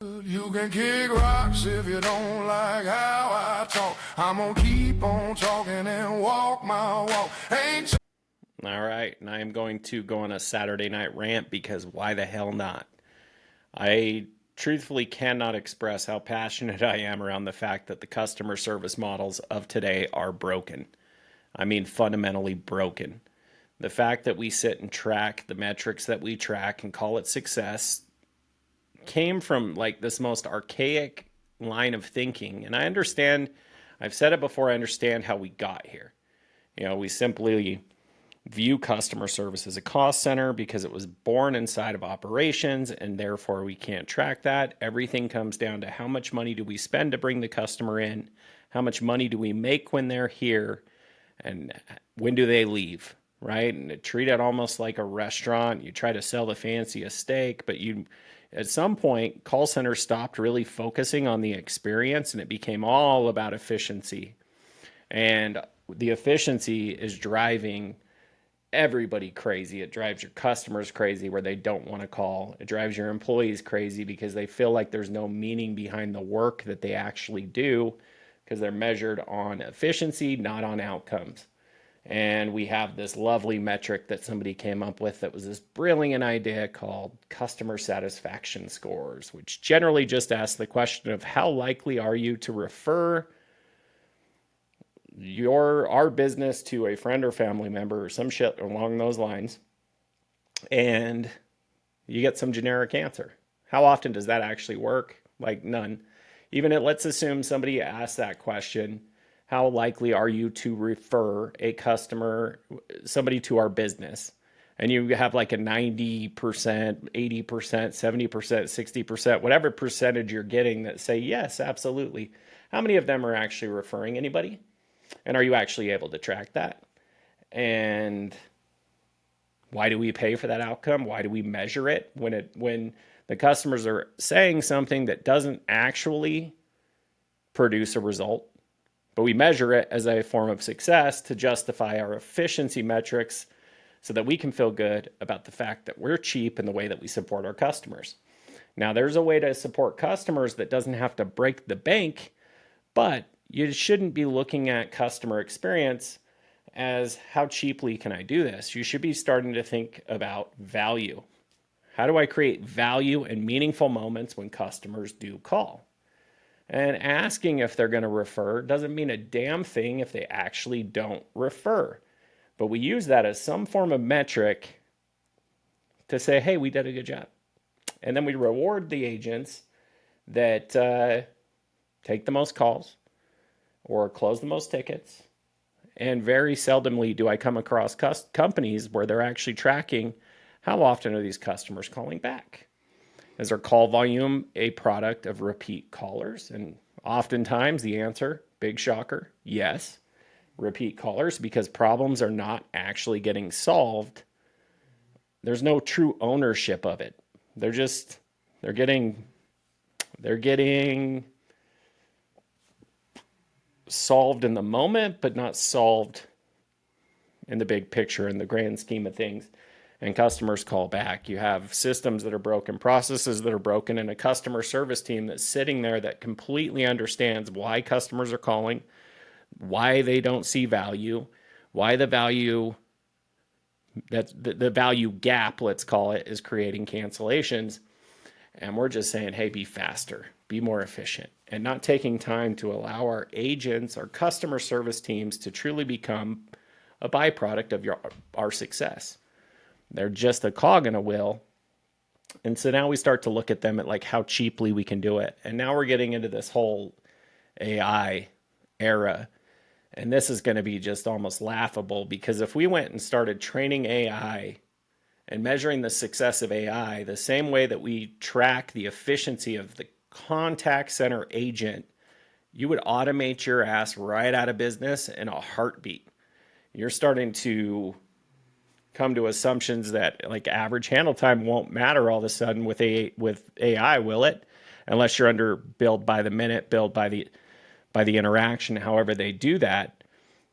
You can kick rocks if you don't like how I talk. I'm gonna keep on talking and walk my walk. Ain't All right, and I am going to go on a Saturday night rant because why the hell not? I truthfully cannot express how passionate I am around the fact that the customer service models of today are broken. I mean, fundamentally broken. The fact that we sit and track the metrics that we track and call it success came from like this most archaic line of thinking. And I understand, I've said it before, I understand how we got here. We simply view customer service as a cost center because it was born inside of operations and therefore we can't track that. Everything comes down to how much money do we spend to bring the customer in, how much money do we make when they're here, and when do they leave, right? And treat it almost like a restaurant. You try to sell the fanciest steak, but at some point, call centers stopped really focusing on the experience and it became all about efficiency. And the efficiency is driving everybody crazy. It drives your customers crazy where they don't want to call. It drives your employees crazy because they feel like there's no meaning behind the work that they actually do because they're measured on efficiency, not on outcomes. And we have this lovely metric that somebody came up with that was this brilliant idea called customer satisfaction scores, which generally just asks the question of how likely are you to refer our business to a friend or family member or some shit along those lines, and you get some generic answer. How often does that actually work? Like none. Let's assume somebody asks that question, how likely are you to refer somebody to our business? And you have like a 90%, 80%, 70%, 60%, whatever percentage you're getting that say, yes, absolutely. How many of them are actually referring anybody? And are you actually able to track that? And why do we pay for that outcome? Why do we measure it when the customers are saying something that doesn't actually produce a result? But we measure it as a form of success to justify our efficiency metrics so that we can feel good about the fact that we're cheap in the way that we support our customers. Now, there's a way to support customers that doesn't have to break the bank, but you shouldn't be looking at customer experience as how cheaply can I do this? You should be starting to think about value. How do I create value and meaningful moments when customers do call? And asking if they're going to refer doesn't mean a damn thing if they actually don't refer. But we use that as some form of metric to say, hey, we did a good job. And then we reward the agents that take the most calls or close the most tickets. And very seldomly do I come across companies where they're actually tracking how often are these customers calling back. Is our call volume a product of repeat callers? And oftentimes the answer, big shocker, yes, repeat callers, because problems are not actually getting solved. There's no true ownership of it. They're getting solved in the moment, but not solved in the big picture, in the grand scheme of things. And customers call back. You have systems that are broken, processes that are broken, and a customer service team that's sitting there that completely understands why customers are calling, why they don't see value, why the value gap, let's call it, is creating cancellations. And we're just saying, hey, be faster, be more efficient, and not taking time to allow our agents, our customer service teams to truly become a byproduct of our success. They're just a cog in a wheel. And so now we start to look at them at like how cheaply we can do it. And now we're getting into this whole AI era. And this is going to be just almost laughable because if we went and started training AI and measuring the success of AI the same way that we track the efficiency of the contact center agent, you would automate your ass right out of business in a heartbeat. You're starting to come to assumptions that like average handle time won't matter all of a sudden with AI, will it? Unless you're under billed by the minute, billed by the interaction, however they do that,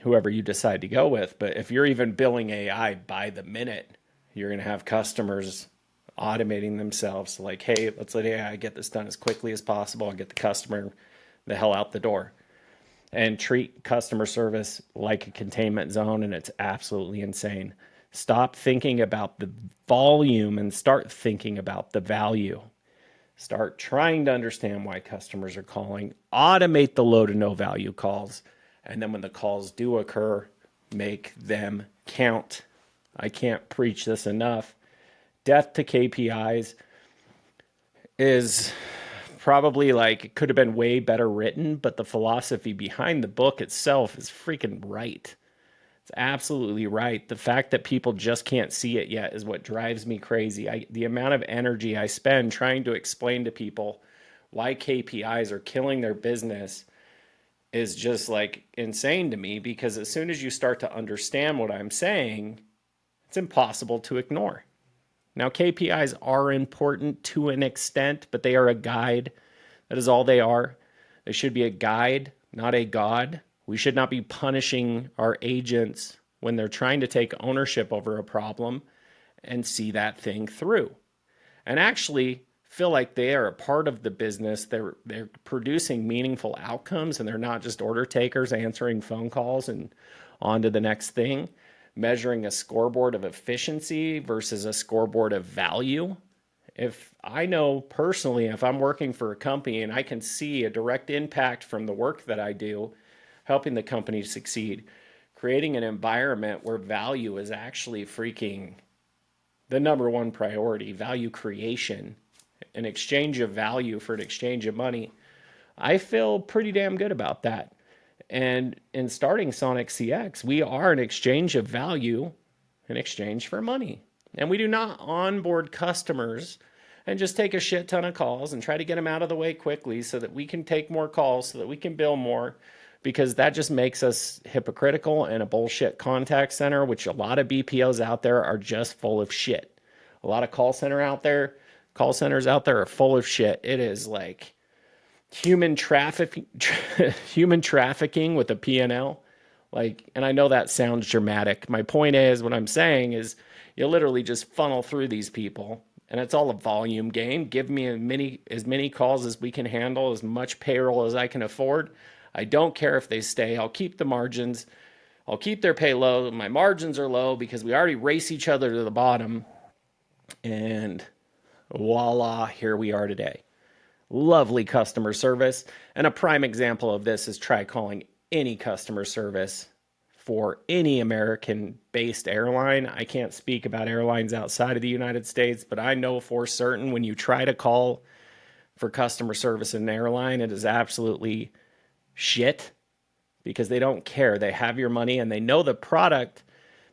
whoever you decide to go with. But if you're even billing AI by the minute, you're going to have customers automating themselves. Like, hey, let's let AI get this done as quickly as possible and get the customer the hell out the door. And treat customer service like a containment zone, and it's absolutely insane. Stop thinking about the volume and start thinking about the value. Start trying to understand why customers are calling. Automate the low to no value calls. And then when the calls do occur, make them count. I can't preach this enough. Death to KPIs is probably like, it could have been way better written, but the philosophy behind the book itself is freaking right. It's absolutely right. The fact that people just can't see it yet is what drives me crazy. The amount of energy I spend trying to explain to people why KPIs are killing their business is just like insane to me, because as soon as you start to understand what I'm saying, it's impossible to ignore. Now, KPIs are important to an extent, but they are a guide. That is all they are. They should be a guide, not a god. We should not be punishing our agents when they're trying to take ownership over a problem and see that thing through. And actually feel like they are a part of the business. They're producing meaningful outcomes, and they're not just order takers answering phone calls and on to the next thing. Measuring a scoreboard of efficiency versus a scoreboard of value. If I know personally, if I'm working for a company and I can see a direct impact from the work that I do, helping the company succeed, creating an environment where value is actually freaking the number one priority, value creation, an exchange of value for an exchange of money, I feel pretty damn good about that. And in starting SoniqCX, we are an exchange of value in exchange for money. And we do not onboard customers and just take a shit ton of calls and try to get them out of the way quickly so that we can take more calls, so that we can bill more, because that just makes us hypocritical and a bullshit contact center, which a lot of BPOs out there are just full of shit. A lot of call centers out there are full of shit. It is like human trafficking with a P&L. Like, and I know that sounds dramatic. My point is, what I'm saying is, you literally just funnel through these people, and it's all a volume game. Give me as many calls as we can handle, as much payroll as I can afford. I don't care if they stay. I'll keep the margins. I'll keep their pay low. My margins are low because we already race each other to the bottom. And voila, here we are today. Lovely customer service. And a prime example of this is try calling any customer service for any American-based airline. I can't speak about airlines outside of the United States, but I know for certain when you try to call for customer service in an airline, it is absolutely shit, because they don't care. They have your money and they know the product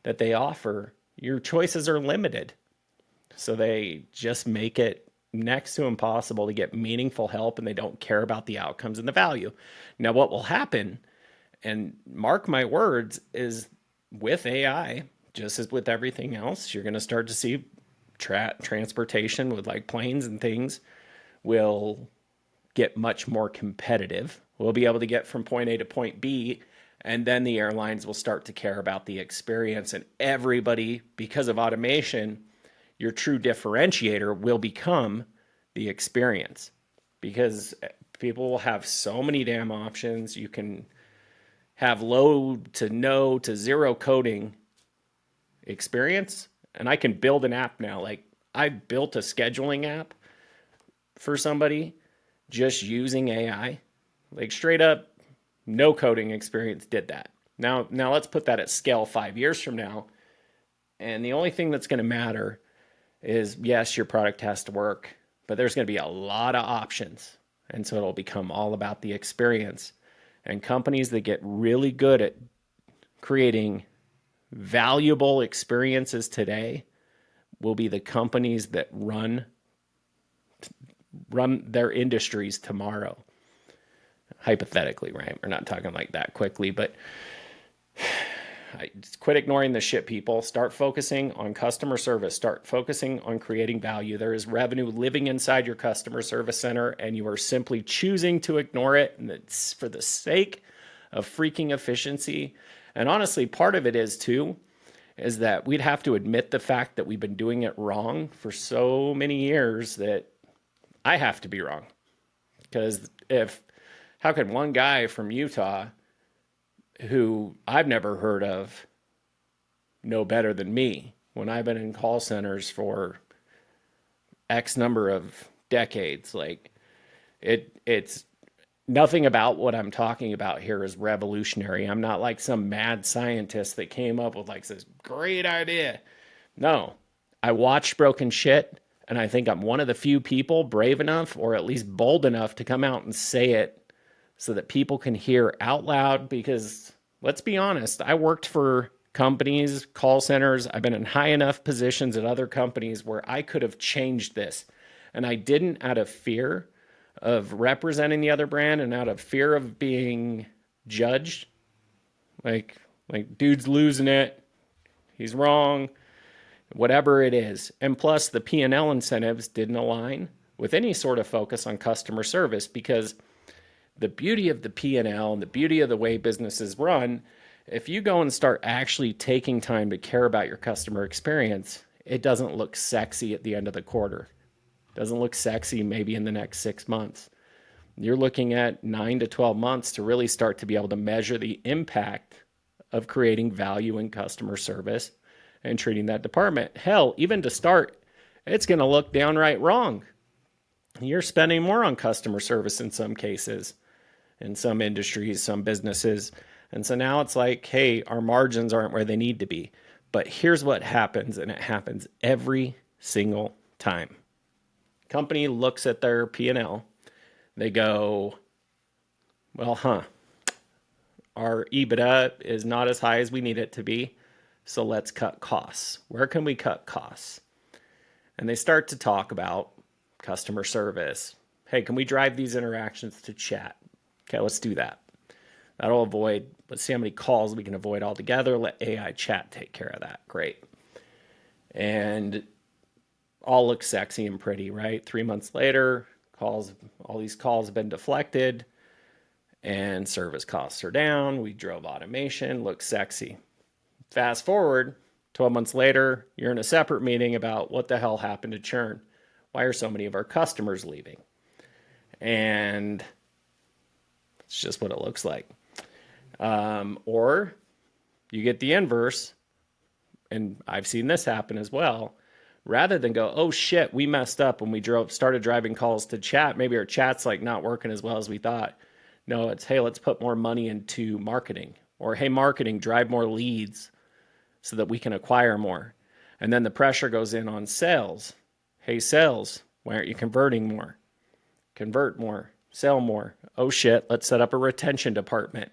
that they offer. Your choices are limited. So they just make it next to impossible to get meaningful help, and they don't care about the outcomes and the value. Now, what will happen, and mark my words, is with AI, just as with everything else, you're going to start to see transportation with like planes and things will get much more competitive. We'll be able to get from point A to point B, and then the airlines will start to care about the experience, and everybody, because of automation, your true differentiator will become the experience, because people will have so many damn options. You can have low to no to zero coding experience, and I can build an app now. Like, I built a scheduling app for somebody just using AI, like straight up no coding experience did that. Now let's put that at scale 5 years from now. And the only thing that's going to matter is, yes, your product has to work, but there's going to be a lot of options. And so it'll become all about the experience. And companies that get really good at creating valuable experiences today will be the companies that run their industries tomorrow. Hypothetically, right? We're not talking like that quickly, but just quit ignoring the shit, people. Start focusing on customer service. Start focusing on creating value. There is revenue living inside your customer service center, and you are simply choosing to ignore it. And it's for the sake of freaking efficiency. And honestly, part of it is too, is that we'd have to admit the fact that we've been doing it wrong for so many years that I have to be wrong. Because how can one guy from Utah who I've never heard of know better than me when I've been in call centers for X number of decades? Like it's nothing about what I'm talking about here is revolutionary. I'm not like some mad scientist that came up with like this great idea. No, I watched broken shit, and I think I'm one of the few people brave enough or at least bold enough to come out and say it so that people can hear out loud. Because let's be honest, I worked for companies, call centers. I've been in high enough positions at other companies where I could have changed this. And I didn't, out of fear of representing the other brand and out of fear of being judged. Like dude's losing it. He's wrong. Whatever it is. And plus the P&L incentives didn't align with any sort of focus on customer service, because the beauty of the P&L and the beauty of the way businesses run, if you go and start actually taking time to care about your customer experience, it doesn't look sexy at the end of the quarter. It doesn't look sexy maybe in the next 6 months. You're looking at 9 to 12 months to really start to be able to measure the impact of creating value in customer service and treating that department. Hell, even to start, it's going to look downright wrong. You're spending more on customer service in some cases, in some industries, some businesses. And so now it's like, hey, our margins aren't where they need to be. But here's what happens, and it happens every single time. Company looks at their P&L. They go, well, our EBITDA is not as high as we need it to be, so let's cut costs. Where can we cut costs? And they start to talk about customer service. Hey, can we drive these interactions to chat? Okay, let's do that. That'll avoid, let's see how many calls we can avoid altogether. Let AI chat take care of that. Great. And all looks sexy and pretty, right? 3 months later, all these calls have been deflected and service costs are down. We drove automation, looks sexy. Fast forward 12 months later, you're in a separate meeting about what the hell happened to churn. Why are so many of our customers leaving? And it's just what it looks like. Or you get the inverse, and I've seen this happen as well. Rather than go, oh shit, we messed up when we started driving calls to chat. Maybe our chat's like not working as well as we thought. No, it's, hey, let's put more money into marketing. Or, hey, marketing, drive more leads so that we can acquire more. And then the pressure goes in on sales. Hey, sales, why aren't you converting more? Convert more, sell more. Oh shit, let's set up a retention department.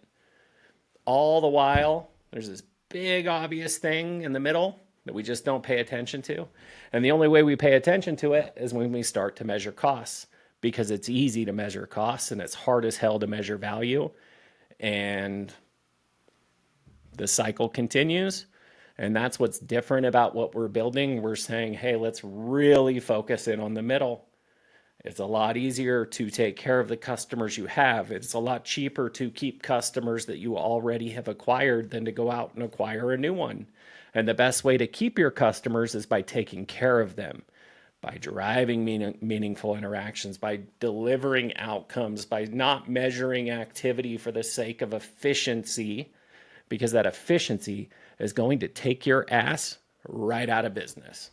All the while, there's this big obvious thing in the middle that we just don't pay attention to. And the only way we pay attention to it is when we start to measure costs, because it's easy to measure costs and it's hard as hell to measure value. And the cycle continues. And that's what's different about what we're building. We're saying, hey, let's really focus in on the middle. It's a lot easier to take care of the customers you have. It's a lot cheaper to keep customers that you already have acquired than to go out and acquire a new one. And the best way to keep your customers is by taking care of them, by driving meaningful interactions, by delivering outcomes, by not measuring activity for the sake of efficiency, because that efficiency is going to take your ass right out of business.